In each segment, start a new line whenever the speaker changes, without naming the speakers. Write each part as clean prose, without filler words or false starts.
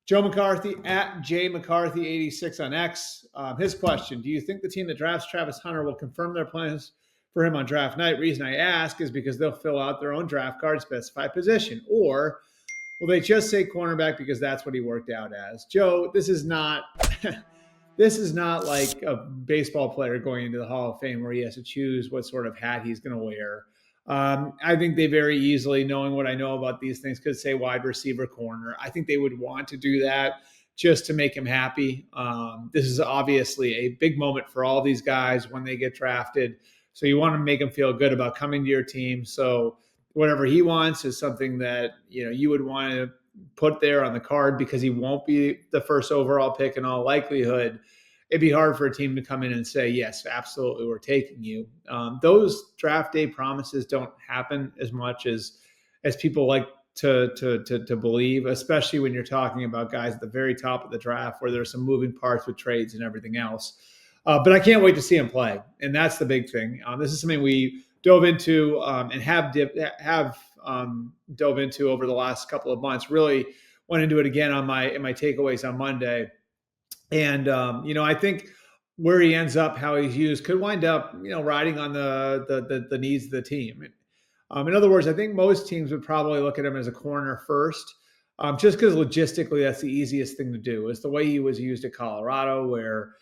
Joe McCarthy at JMcCarthy86 on X. His question: do you think the team that drafts Travis Hunter will confirm their plans for him on draft night? Reason I ask is because they'll fill out their own draft card, specify position, or will they just say cornerback because that's what he worked out as? Joe, this is not this is not like a baseball player going into the Hall of Fame where he has to choose what sort of hat he's going to wear. I think they very easily, knowing what I know about these things, could say wide receiver, corner. I think they would want to do that just to make him happy. This is obviously a big moment for all these guys when they get drafted. So you want to make him feel good about coming to your team. So whatever he wants is something that you would want to put there on the card because he won't be the first overall pick in all likelihood. It'd be hard for a team to come in and say, yes, absolutely, we're taking you. Those draft day promises don't happen as much as people like to believe, especially when you're talking about guys at the very top of the draft where there's some moving parts with trades and everything else. But I can't wait to see him play, and that's the big thing. This is something we dove into and have dove into over the last couple of months. Really went into it again in my takeaways on Monday. And, I think where he ends up, how he's used, could wind up, riding on the needs of the team. In other words, I think most teams would probably look at him as a corner first, just because logistically that's the easiest thing to do. It's the way he was used at Colorado, where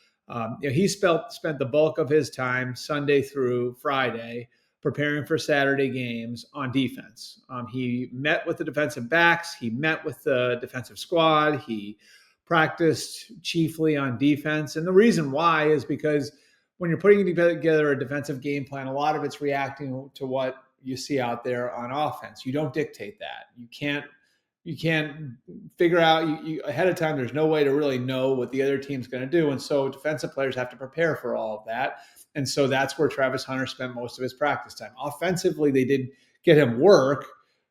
he spent the bulk of his time Sunday through Friday preparing for Saturday games on defense. He met with the defensive backs. He met with the defensive squad. He practiced chiefly on defense. And the reason why is because when you're putting together a defensive game plan, a lot of it's reacting to what you see out there on offense. You don't dictate that. You can't figure out ahead of time. There's no way to really know what the other team's going to do. And so defensive players have to prepare for all of that. And so that's where Travis Hunter spent most of his practice time. Offensively, they did get him work.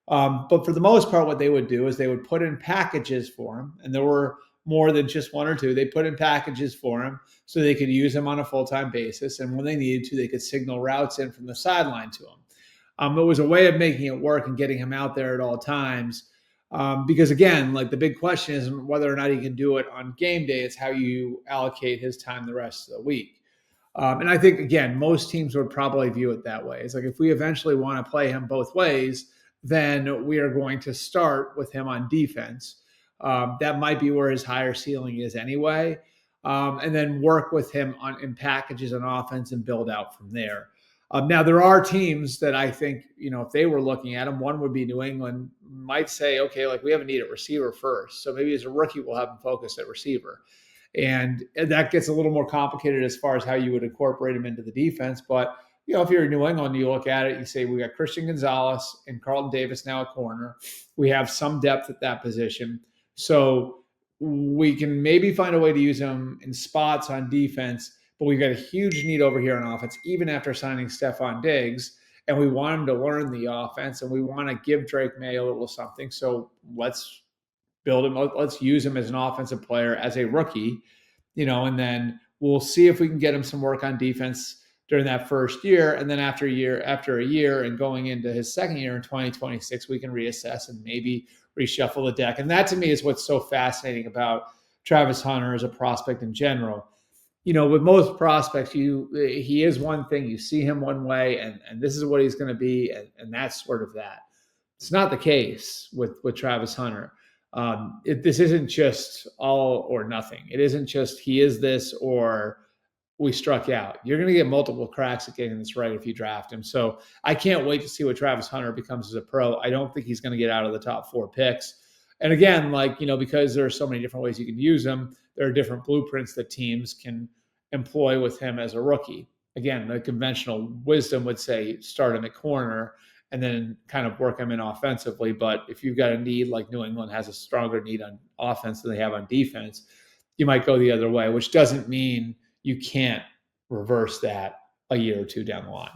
But for the most part, what they would do is they would put in packages for him. And there were more than just one or two. They put in packages for him so they could use him on a full-time basis. And when they needed to, they could signal routes in from the sideline to him. It was a way of making it work and getting him out there at all times. Because again, like the big question isn't whether or not he can do it on game day. It's how you allocate his time the rest of the week. And I think, again, most teams would probably view it that way. It's like if we eventually want to play him both ways, then we are going to start with him on defense. That might be where his higher ceiling is anyway. And then work with him in packages on offense and build out from there. Now, there are teams that I think, if they were looking at him, one would be New England, might say, okay, like we have a need at receiver first. So maybe as a rookie, we'll have him focus at receiver. And that gets a little more complicated as far as how you would incorporate him into the defense. But, if you're in New England, you look at it, you say, we got Christian Gonzalez and Carlton Davis now at corner. We have some depth at that position. So we can maybe find a way to use him in spots on defense, but we've got a huge need over here on offense, even after signing Stephon Diggs. And we want him to learn the offense, and we want to give Drake May a little something. So let's build him. Let's use him as an offensive player, as a rookie, and then we'll see if we can get him some work on defense during that first year. And then after a year and going into his second year in 2026, we can reassess and maybe reshuffle the deck. And that to me is what's so fascinating about Travis Hunter as a prospect in general. With most prospects, he is one thing. You see him one way, and this is what he's going to be, and that's sort of that. It's not the case with Travis Hunter. This isn't just all or nothing. It isn't just he is this or we struck out. You're going to get multiple cracks at getting this right if you draft him. So I can't wait to see what Travis Hunter becomes as a pro. I don't think he's going to get out of the top 4 picks. And again, because there are so many different ways you can use him, there are different blueprints that teams can employ with him as a rookie. Again, the conventional wisdom would say start him at corner and then kind of work him in offensively. But if you've got a need, like New England has a stronger need on offense than they have on defense, you might go the other way, which doesn't mean you can't reverse that a year or two down the line.